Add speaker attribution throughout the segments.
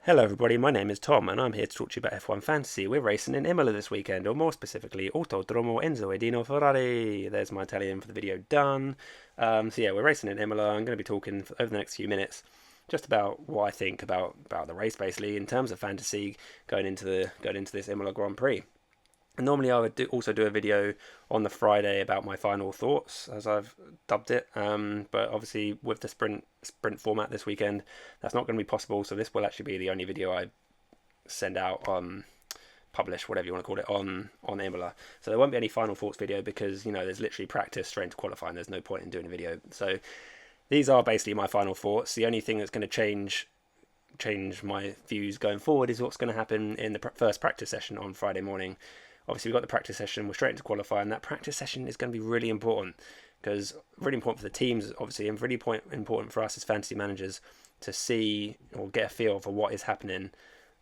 Speaker 1: Hello everybody, my name is Tom and I'm here to talk to you about F1 Fantasy. We're racing in Imola this weekend, or more specifically, Autodromo Enzo Edino Ferrari. There's my Italian for the video done. We're racing in Imola. I'm going to be talking over the next few minutes just about what I think about the race, basically, in terms of fantasy going into this Imola Grand Prix. And normally I would also do a video on the Friday about my final thoughts, as I've dubbed it. But obviously with the sprint format this weekend, that's not going to be possible. So this will actually be the only video I send out publish, whatever you want to call it, on Imola. So there won't be any final thoughts video because there's literally practice straight into qualifying. There's no point in doing a video. So these are basically my final thoughts. The only thing that's going to change my views going forward is what's going to happen in the first practice session on Friday morning. Obviously, we've got the practice session, we're straight into qualifying, and that practice session is going to be really important, because really important for the teams, obviously, and really important for us as fantasy managers to see or get a feel for what is happening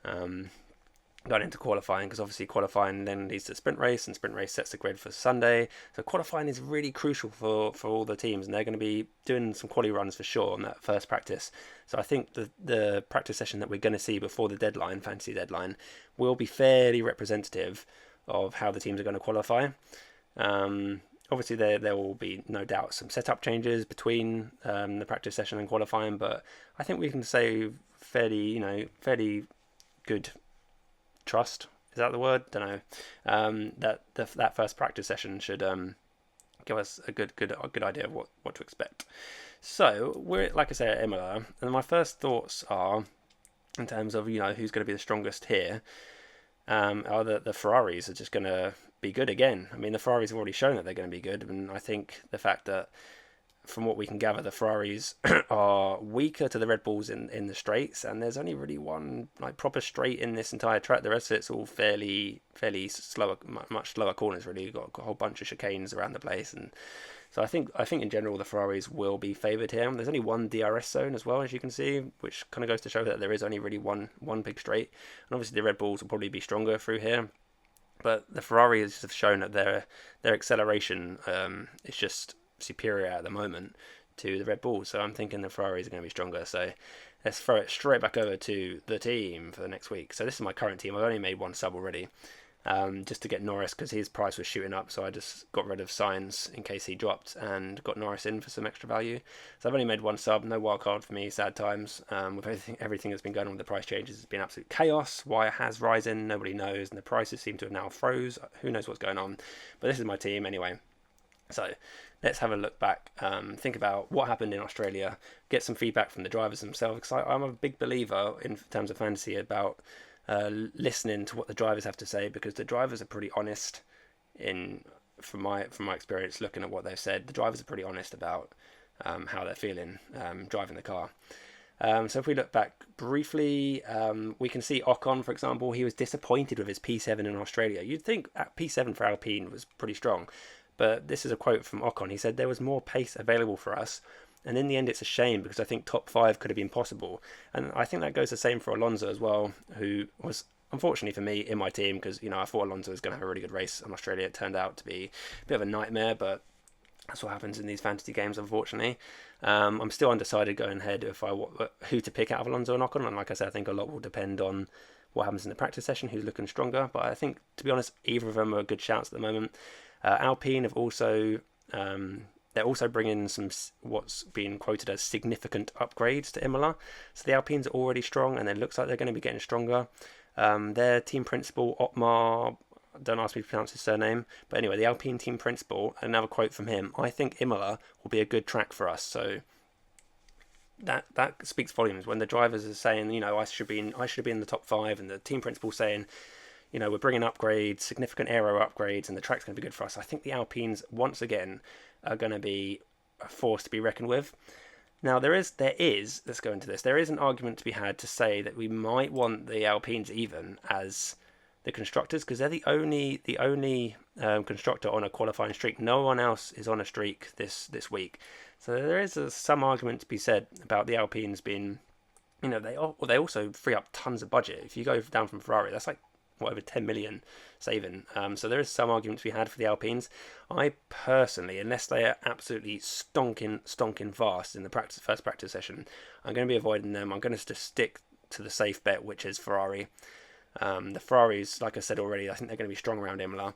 Speaker 1: going into qualifying, because obviously qualifying then leads to sprint race, and sprint race sets the grid for Sunday. So qualifying is really crucial for all the teams, and they're going to be doing some quali runs for sure on that first practice. So I think the practice session that we're going to see before the deadline, fantasy deadline, will be fairly representative of how the teams are going to qualify. Obviously, there will be no doubt some setup changes between the practice session and qualifying, but I think we can say fairly good trust. Is that the word? Don't know. That first practice session should give us a good idea of what to expect. So we're, like I say, at Imola, and my first thoughts are, in terms of who's going to be the strongest here. Are the Ferraris are just going to be good again. I mean, the Ferraris have already shown that they're going to be good, and I think the fact that, from what we can gather, the Ferraris are weaker to the Red Bulls in the straights, and there's only really one proper straight in this entire track. The rest of it's all fairly slower, much slower corners. Really, you've got a whole bunch of chicanes around the place, and so I think in general the Ferraris will be favoured here. There's only one DRS zone as well, as you can see, which kind of goes to show that there is only really one big straight. And obviously the Red Bulls will probably be stronger through here, but the Ferraris have shown that their acceleration is just superior at the moment to the Red Bulls. So I'm thinking the Ferraris are going to be stronger. So let's throw it straight back over to the team for the next week. So this is my current team. I've only made one sub already. Just to get Norris, because his price was shooting up, so I just got rid of Sainz in case he dropped and got Norris in for some extra value. So I've only made one sub, no wild card for me, sad times. With everything that's been going on with the price changes, it's been absolute chaos. Why it has risen, nobody knows, and the prices seem to have now froze. Who knows what's going on? But this is my team anyway. So let's have a look back, think about what happened in Australia, get some feedback from the drivers themselves, because I'm a big believer in terms of fantasy about listening to what the drivers have to say, because the drivers are pretty honest. From my experience looking at what they've said, the drivers are pretty honest about how they're feeling driving the car. So if we look back briefly, we can see Ocon, for example. He was disappointed with his P7 in Australia. You'd think P7 for Alpine was pretty strong, but this is a quote from Ocon. He said, "There was more pace available for us, and in the end it's a shame because I think top 5 could have been possible." And I think that goes the same for Alonso as well, who was, unfortunately for me, in my team, because I thought Alonso was going to have a really good race in Australia. It turned out to be a bit of a nightmare, but that's what happens in these fantasy games, unfortunately. I'm still undecided going ahead who to pick out of Alonso and Ocon, and like I said, I think a lot will depend on what happens in the practice session, who's looking stronger. But I think, to be honest, either of them are good shouts at the moment. Alpine have also they're also bringing some what's being quoted as significant upgrades to Imola. So the Alpines are already strong, and it looks like they're going to be getting stronger. Their team principal, Otmar, don't ask me to pronounce his surname, but anyway, the Alpine team principal, another quote from him: "I think Imola will be a good track for us." So that speaks volumes when the drivers are saying, I should be in the top 5, and the team principal saying, we're bringing upgrades, significant aero upgrades, and the track's going to be good for us. I think the Alpines, once again, are going to be a force to be reckoned with. Now, there is, let's go into this, there is an argument to be had to say that we might want the Alpines even as the Constructors, because they're the only constructor on a qualifying streak. No one else is on a streak this week. So there is some argument to be said about the Alpines being, they also free up tons of budget. If you go down from Ferrari, that's like over 10 million saving. So there is some argument to be had for the Alpines. I personally, unless they are absolutely stonking fast in the first practice session, I'm going to be avoiding them. I'm going to just stick to the safe bet, which is Ferrari. The Ferraris, like I said already, I think they're going to be strong around Imola.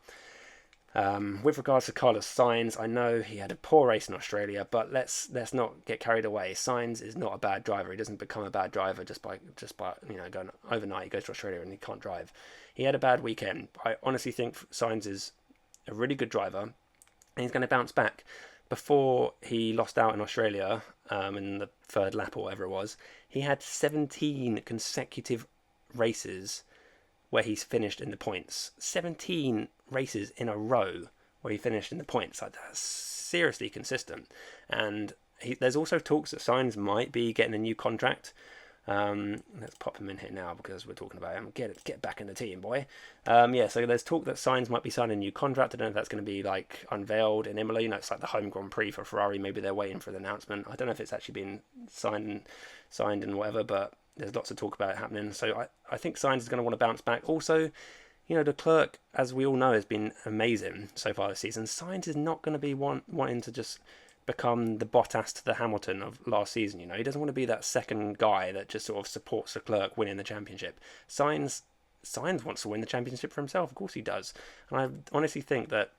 Speaker 1: With regards to Carlos Sainz, I know he had a poor race in Australia, but let's not get carried away. Sainz is not a bad driver. He doesn't become a bad driver just by going overnight. He goes to Australia and he can't drive. He had a bad weekend. I honestly think Sainz is a really good driver, and he's going to bounce back. Before he lost out in Australia, in the third lap or whatever it was, he had 17 consecutive races where he's finished in the points. 17 races in a row where he finished in the points. Like, that's seriously consistent. And there's also talks that Sainz might be getting a new contract. Let's pop him in here now because we're talking about him. Get back in the team, boy. So there's talk that Sainz might be signing a new contract. I don't know if that's going to be like unveiled in Imola. It's like the home Grand Prix for Ferrari. Maybe they're waiting for the announcement. I don't know if it's actually been signed and whatever, but there's lots of talk about it happening. So I think Sainz is going to want to bounce back. Also, Leclerc, as we all know, has been amazing so far this season. Sainz is not going to be wanting to just become the Bottas to the Hamilton of last season. He doesn't want to be that second guy that just sort of supports Leclerc winning the championship. Sainz wants to win the championship for himself. Of course he does. And I honestly think that,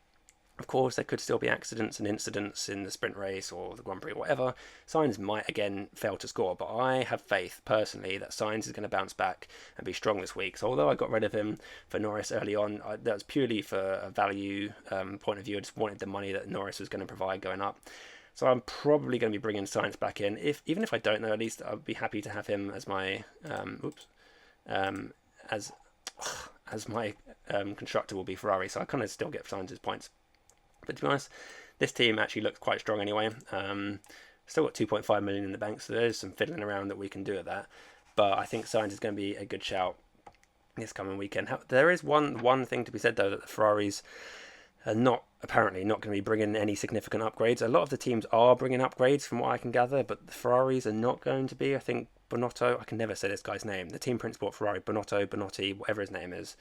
Speaker 1: of course, there could still be accidents and incidents in the sprint race or the Grand Prix or whatever. Sainz might again fail to score, but I have faith personally that Sainz is going to bounce back and be strong this week. So although I got rid of him for Norris early on, that was purely for a value point of view. I just wanted the money that Norris was going to provide going up. So I'm probably going to be bringing Sainz back in. Even if I don't know, at least I'll be happy to have him as my as my constructor will be Ferrari. So I kind of still get Sainz's points. But to be honest, this team actually looks quite strong anyway. Still got 2.5 million in the bank, so there's some fiddling around that we can do at that. But I think Sainz is going to be a good shout this coming weekend. There is one thing to be said though, that the Ferraris are apparently not going to be bringing any significant upgrades. A lot of the teams are bringing upgrades from what I can gather, but the Ferraris are not going to be. I think Bonotto, I can never say this guy's name, the team principal at Ferrari, Bonotti, whatever his name is,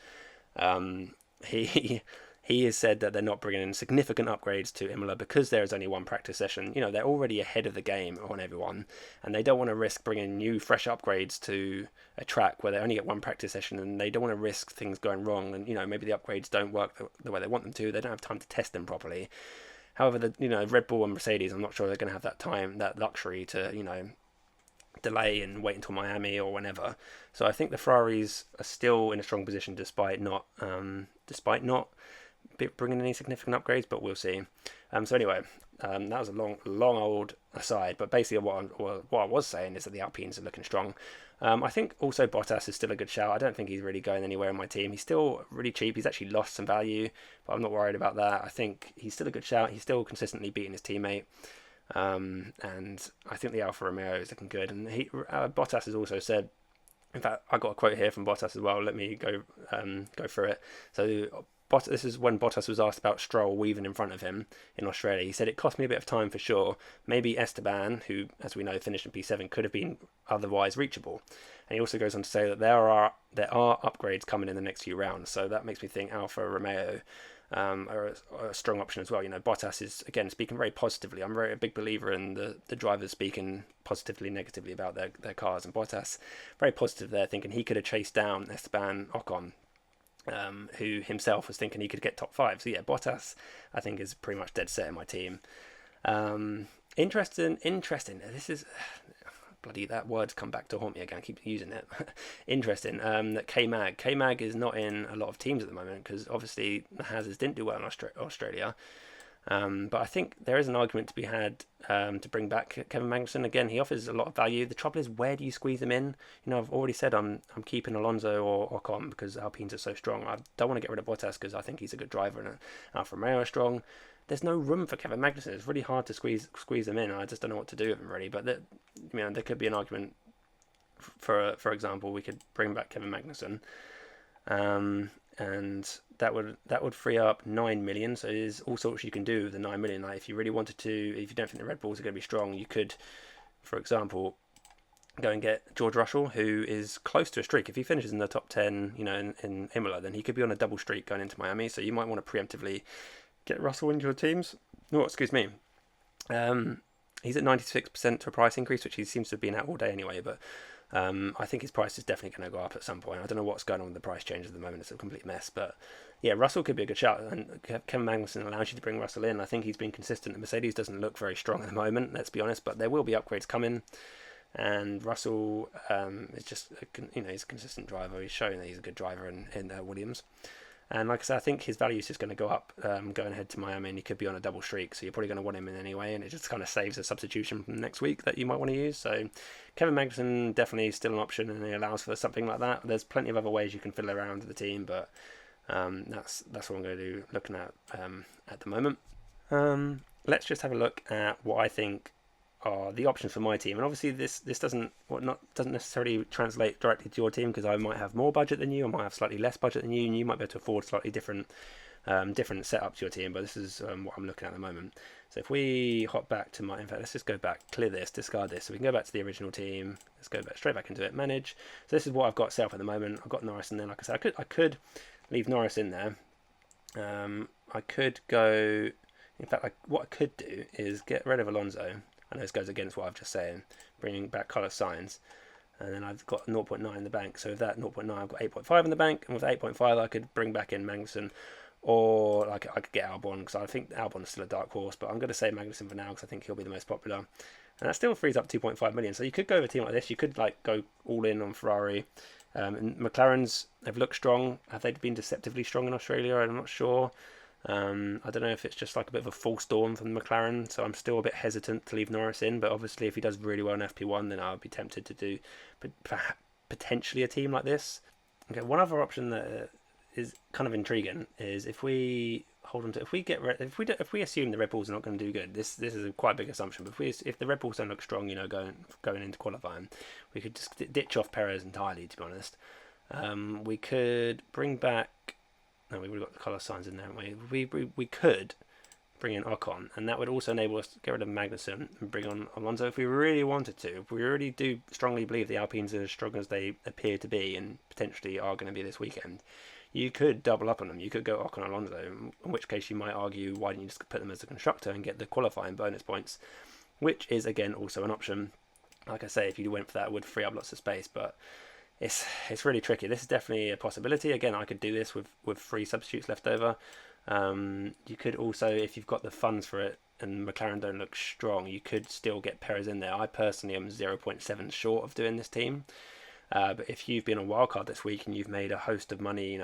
Speaker 1: he has said that they're not bringing in significant upgrades to Imola because there is only one practice session. They're already ahead of the game on everyone, and they don't want to risk bringing new, fresh upgrades to a track where they only get one practice session, and they don't want to risk things going wrong. And maybe the upgrades don't work the way they want them to. They don't have time to test them properly. However, Red Bull and Mercedes, I'm not sure they're going to have that time, that luxury to delay and wait until Miami or whenever. So I think the Ferraris are still in a strong position despite not bringing any significant upgrades, but we'll see. So anyway, that was a long old aside, but basically what I was saying is that the Alpines are looking strong. I think also Bottas is still a good shout. I don't think he's really going anywhere in my team. He's still really cheap. He's actually lost some value, but I'm not worried about that. I think he's still a good shout. He's still consistently beating his teammate. And I think the Alfa Romeo is looking good. And Bottas has also said, in fact, I got a quote here from Bottas as well. Let me go through it. So this is when Bottas was asked about Stroll weaving in front of him in Australia. He said, "It cost me a bit of time for sure. Maybe Esteban, who, as we know, finished in P7, could have been otherwise reachable." And he also goes on to say that there are upgrades coming in the next few rounds. So that makes me think Alfa Romeo are a strong option as well. Bottas is, again, speaking very positively. I'm a big believer in the drivers speaking positively, negatively about their cars. And Bottas, very positive there, thinking he could have chased down Esteban Ocon, who himself was thinking he could get top 5. So yeah, Bottas, I think, is pretty much dead set in my team. Interesting. This is... bloody, that word's come back to haunt me again. I keep using it. Interesting. That K-Mag is not in a lot of teams at the moment because obviously the Hazards didn't do well in Australia. But I think there is an argument to be had to bring back Kevin Magnussen. Again, he offers a lot of value. The trouble is, where do you squeeze him in? I've already said I'm keeping Alonso or Ocon because Alpines are so strong. I don't want to get rid of Bottas because I think he's a good driver and Alfa Romeo is strong. There's no room for Kevin Magnussen. It's really hard to squeeze him in. I just don't know what to do with him really. But there could be an argument. For example, we could bring back Kevin Magnussen, and that would free up 9 million. So there's all sorts you can do with the 9 million. Like if you really wanted to, if you don't think the Red Bulls are going to be strong, you could, for example, go and get George Russell, who is close to a streak. If he finishes in the top 10, in Imola, then he could be on a double streak going into Miami. So you might want to preemptively get Russell into your teams. Oh, excuse me. He's at 96% to a price increase, which he seems to have been at all day anyway. But I think his price is definitely going to go up at some point. I don't know what's going on with the price change at the moment. It's a complete mess. But yeah, Russell could be a good shout. And Kevin Magnussen allows you to bring Russell in. I think he's been consistent. The Mercedes doesn't look very strong at the moment, let's be honest. But there will be upgrades coming. And Russell is just, he's a consistent driver. He's shown that he's a good driver in Williams. And like I said, I think his value is just going to go up going ahead to Miami, and he could be on a double streak, so you're probably going to want him in anyway, and it just kind of saves a substitution from next week that you might want to use. So Kevin Magnussen definitely still an option, and he allows for something like that. There's plenty of other ways you can fiddle around with the team, but that's what I'm going to do looking at the moment. Let's just have a look at what I think are the options for my team, and obviously this doesn't necessarily translate directly to your team, because I might have more budget than you, I might have slightly less budget than you, and you might be able to afford slightly different setup to your team. But this is what I'm looking at the moment. So if we hop back to in fact, let's just go back, clear this, discard this, so we can go back to the original team. Let's go back straight back into it, manage. So this is what I've got set up at the moment. I've got Norris in there. Like I said, I could leave Norris in there. I could go. In fact, what I could do is get rid of Alonso. I know this goes against what I've just said, bringing back Carlos Sainz, and then I've got 0.9 in the bank. So with that 0.9, I've got 8.5 in the bank, and with 8.5, I could bring back in Magnussen, or I could get Albon, because I think Albon is still a dark horse, but I'm going to say Magnussen for now, because I think he'll be the most popular, and that still frees up 2.5 million. So you could go with a team like this. You could go all in on Ferrari. And McLarens have looked strong. Have they been deceptively strong in Australia? I'm not sure. I don't know if it's just like a bit of a false dawn from the McLaren, so I'm still a bit hesitant to leave Norris in, but obviously if he does really well in FP1, then I'll be tempted to do potentially a team like this. Okay, one other option that is kind of intriguing is if we hold on to, if we assume the Red Bulls are not going to do good, this is a quite big assumption, but if the Red Bulls don't look strong, going into qualifying, we could just ditch off Perez entirely, to be honest. We could bring back. No, we've already got the colour signs in there, haven't we? We could bring in Ocon, and that would also enable us to get rid of Magnussen and bring on Alonso if we really wanted to. If we really do strongly believe the Alpines are as strong as they appear to be, and potentially are going to be this weekend, you could double up on them. You could go Ocon Alonso, in which case you might argue, why didn't you just put them as a constructor and get the qualifying bonus points, which is again also an option. Like I say, if you went for that, it would free up lots of space, but it's really tricky. This is definitely a possibility. Again, I could do this with 3 substitutes left over. You could also, if you've got the funds for it and McLaren don't look strong, you could still get Perez in there. I personally am 0.7 short of doing this team. But if you've been on wildcard this week and you've made a host of money,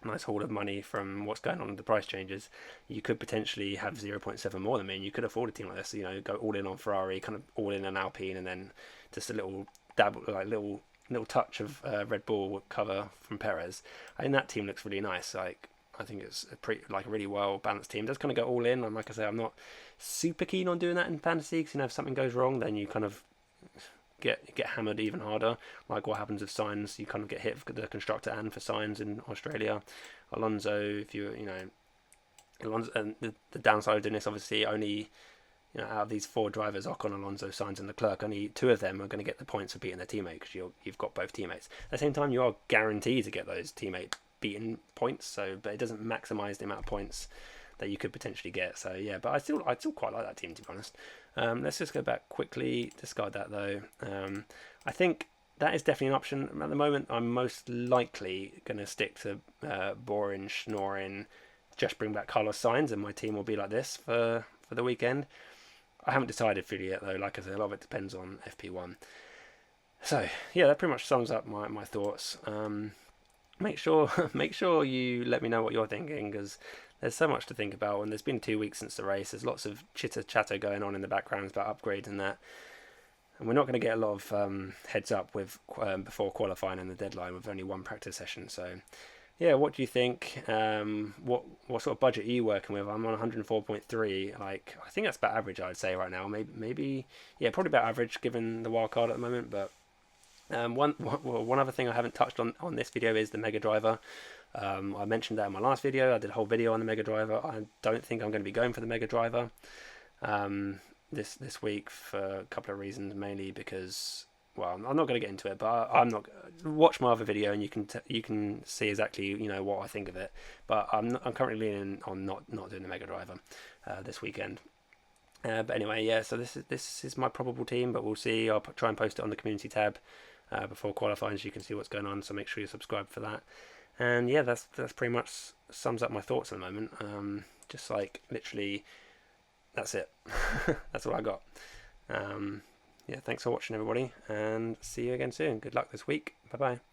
Speaker 1: nice haul of money from what's going on with the price changes, you could potentially have 0.7 more than me, and you could afford a team like this. Go all in on Ferrari, kind of all in on Alpine, and then just a little dabble, like little touch of Red Bull cover from Perez. I think that team looks really nice. I think it's a really well balanced team. It does kind of go all in, and like I say, I'm not super keen on doing that in fantasy, because if something goes wrong, then you kind of get hammered even harder. Like what happens with Sainz, you kind of get hit for the constructor and for Sainz in Australia. Alonso, Alonso, and the downside of doing this, obviously, only. Out of these 4 drivers, Ocon, Alonso, Sainz, and Leclerc, only 2 of them are going to get the points for beating their teammate, because you've got both teammates. At the same time, you are guaranteed to get those teammate beaten points. But it doesn't maximise the amount of points that you could potentially get. So yeah, but I still quite like that team, to be honest. Let's just go back quickly. Discard that though. I think that is definitely an option at the moment. I'm most likely going to stick to boring, schnoring, just bring back Carlos Sainz, and my team will be like this for the weekend. I haven't decided fully yet though. Like I said, a lot of it depends on FP1. So yeah, that pretty much sums up my thoughts. Make sure you let me know what you're thinking, because there's so much to think about, and there's been 2 weeks since the race. There's lots of chitter chatter going on in the background about upgrades and that, and we're not going to get a lot of heads up with before qualifying and the deadline with only 1 practice session. So yeah, what do you think? What sort of budget are you working with? I'm on 104.3. I think that's about average, I'd say right now. Maybe probably about average given the wild card at the moment. But one other thing I haven't touched on this video is the Mega Driver. I mentioned that in my last video. I did a whole video on the Mega Driver. I don't think I'm going to be going for the Mega Driver this week for a couple of reasons, mainly because. Well, I'm not going to get into it, but I'm not. Watch my other video, and you can see exactly what I think of it. But I'm currently leaning on not doing the Mega Driver this weekend. But anyway, yeah. So this is my probable team, but we'll see. I'll try and post it on the community tab before qualifying, so you can see what's going on. So make sure you subscribe for that. And yeah, that's pretty much sums up my thoughts at the moment. Just like literally, that's it. That's all I got. Yeah, thanks for watching, everybody, and see you again soon. Good luck this week. Bye bye.